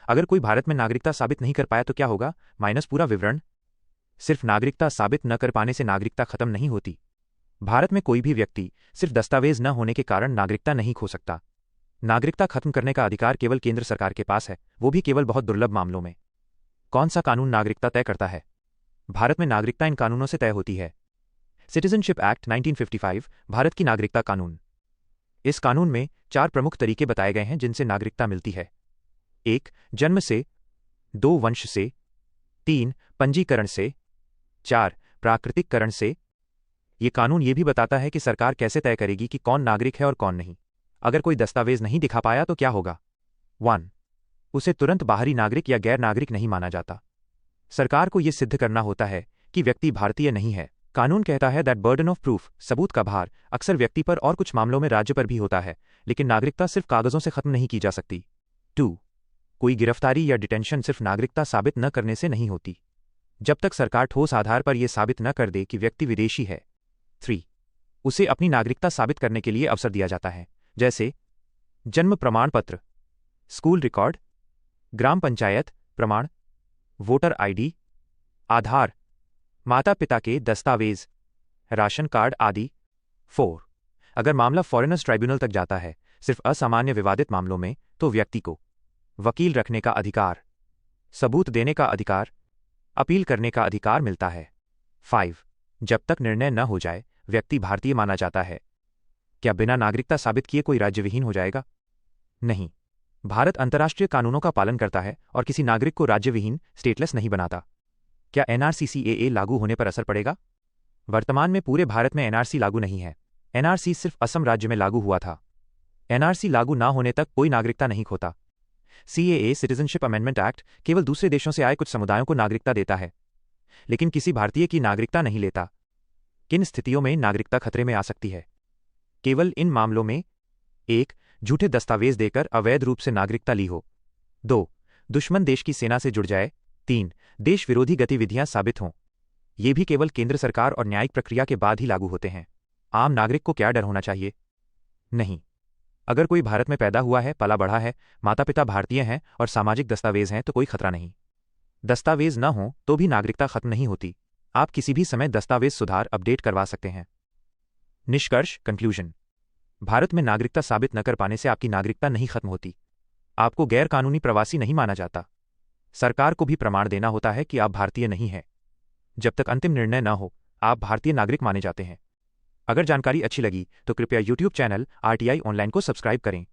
अगर कोई भारत में नागरिकता साबित नहीं कर पाया तो क्या होगा? माइनस पूरा विवरण। सिर्फ नागरिकता साबित न कर पाने से नागरिकता खत्म नहीं होती। भारत में कोई भी व्यक्ति सिर्फ दस्तावेज न होने के कारण नागरिकता नहीं खो सकता। नागरिकता खत्म करने का अधिकार केवल केंद्र सरकार के पास है, वो भी केवल बहुत दुर्लभ मामलों में। कौन सा कानून नागरिकता तय करता है? भारत में नागरिकता इन कानूनों से तय होती है। सिटीजनशिप एक्ट 1955, भारत की नागरिकता कानून। इस कानून में 4 प्रमुख तरीके बताए गए हैं जिनसे नागरिकता मिलती है। 1. जन्म से, 2. वंश से, 3. पंजीकरण से, 4. प्राकृतिककरण से। ये कानून ये भी बताता है कि सरकार कैसे तय करेगी कि कौन नागरिक है और कौन नहीं। अगर कोई दस्तावेज नहीं दिखा पाया तो क्या होगा? 1. उसे तुरंत बाहरी नागरिक या गैर नागरिक नहीं माना जाता। सरकार को यह सिद्ध करना होता है कि व्यक्ति भारतीय नहीं है। कानून कहता है दैट बर्डन ऑफ प्रूफ, सबूत का भार, अक्सर व्यक्ति पर और कुछ मामलों में राज्य पर भी होता है, लेकिन नागरिकता सिर्फ कागजों से खत्म नहीं की जा सकती। 2. कोई गिरफ्तारी या डिटेंशन सिर्फ नागरिकता साबित न करने से नहीं होती, जब तक सरकार ठोस आधार पर यह साबित न कर दे कि व्यक्ति विदेशी है। 3. उसे अपनी नागरिकता साबित करने के लिए अवसर दिया जाता है, जैसे जन्म प्रमाण पत्र, स्कूल रिकॉर्ड, ग्राम पंचायत प्रमाण, वोटर आईडी, आधार, माता पिता के दस्तावेज, राशन कार्ड आदि। 4. अगर मामला फॉरेनर्स ट्राइब्यूनल तक जाता है, सिर्फ असामान्य विवादित मामलों में, तो व्यक्ति को वकील रखने का अधिकार, सबूत देने का अधिकार, अपील करने का अधिकार मिलता है। 5. जब तक निर्णय न हो जाए, व्यक्ति भारतीय माना जाता है। क्या बिना नागरिकता साबित किए कोई राज्यविहीन हो जाएगा? नहीं। भारत अंतर्राष्ट्रीय कानूनों का पालन करता है और किसी नागरिक को राज्यविहीन, स्टेटलेस नहीं बनाता। क्या एनआरसी लागू होने पर असर पड़ेगा? वर्तमान में पूरे भारत में एनआरसी लागू नहीं है। एनआरसी सिर्फ असम राज्य में लागू हुआ था। एनआरसी लागू ना होने तक कोई नागरिकता नहीं खोता। सीएए, सिटीजनशिप अमेंडमेंट एक्ट, केवल दूसरे देशों से आए कुछ समुदायों को नागरिकता देता है, लेकिन किसी भारतीय की नागरिकता नहीं लेता। किन स्थितियों में नागरिकता खतरे में आ सकती है? केवल इन मामलों में: 1. झूठे दस्तावेज देकर अवैध रूप से नागरिकता ली हो। 2. दुश्मन देश की सेना से जुड़ जाए। 3. देश विरोधी गतिविधियां साबित हों। ये भी केवल केंद्र सरकार और न्यायिक प्रक्रिया के बाद ही लागू होते हैं। आम नागरिक को क्या डर होना चाहिए? नहीं। अगर कोई भारत में पैदा हुआ है, पला बढ़ा है, माता पिता भारतीय हैं और सामाजिक दस्तावेज हैं तो कोई खतरा नहीं। दस्तावेज न हों तो भी नागरिकता खत्म नहीं होती। आप किसी भी समय दस्तावेज सुधार अपडेट करवा सकते हैं। निष्कर्ष, कंक्लूजन: भारत में नागरिकता साबित न कर पाने से आपकी नागरिकता नहीं खत्म होती। आपको गैर कानूनी प्रवासी नहीं माना जाता। सरकार को भी प्रमाण देना होता है कि आप भारतीय नहीं हैं। जब तक अंतिम निर्णय न हो, आप भारतीय नागरिक माने जाते हैं। अगर जानकारी अच्छी लगी तो कृपया YouTube चैनल RTI ऑनलाइन को सब्सक्राइब करें